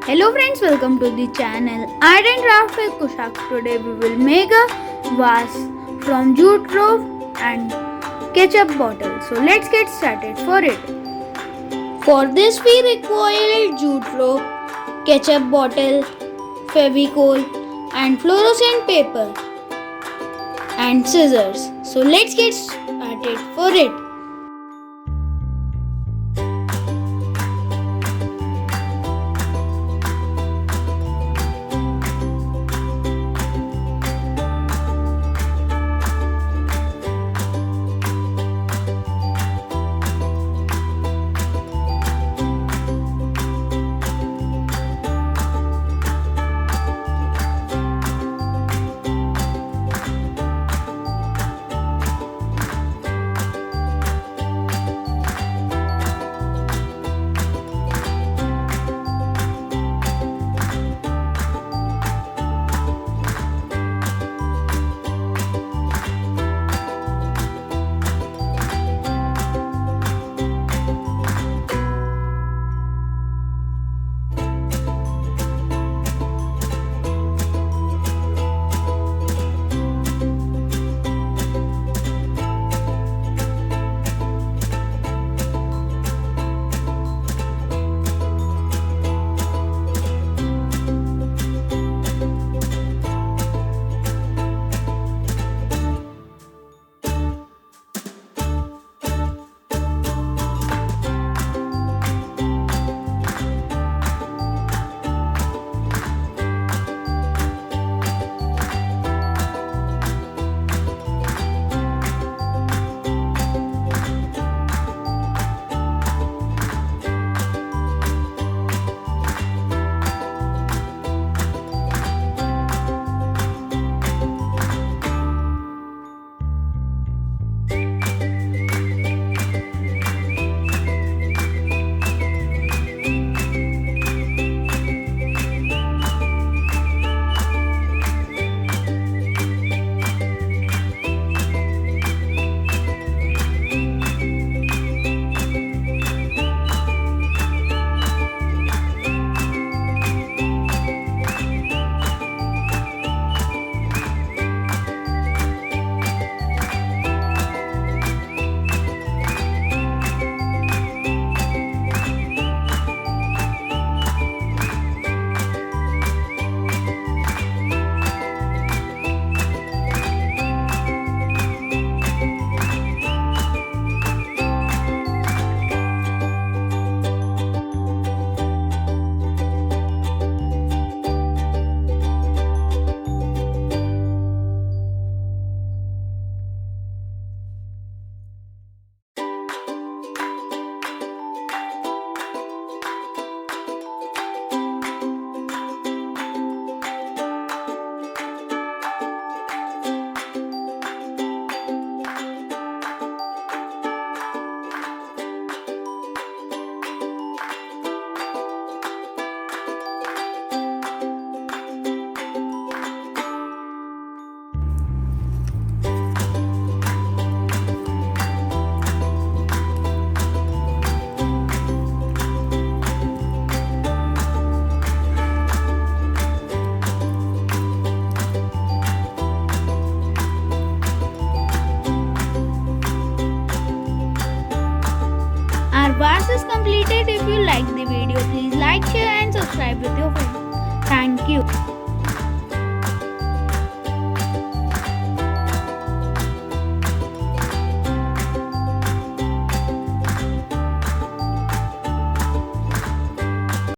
Hello friends, welcome to the channel Art and Craft with Kushagra. Today we will make a vase from jute rope and ketchup bottle. So let's get started for it. For this we require jute rope, ketchup bottle, fevicol and fluorescent paper and scissors. So let's get started for it. Our vase is completed. If you like the video, please like, share and subscribe with your friends. Thank you.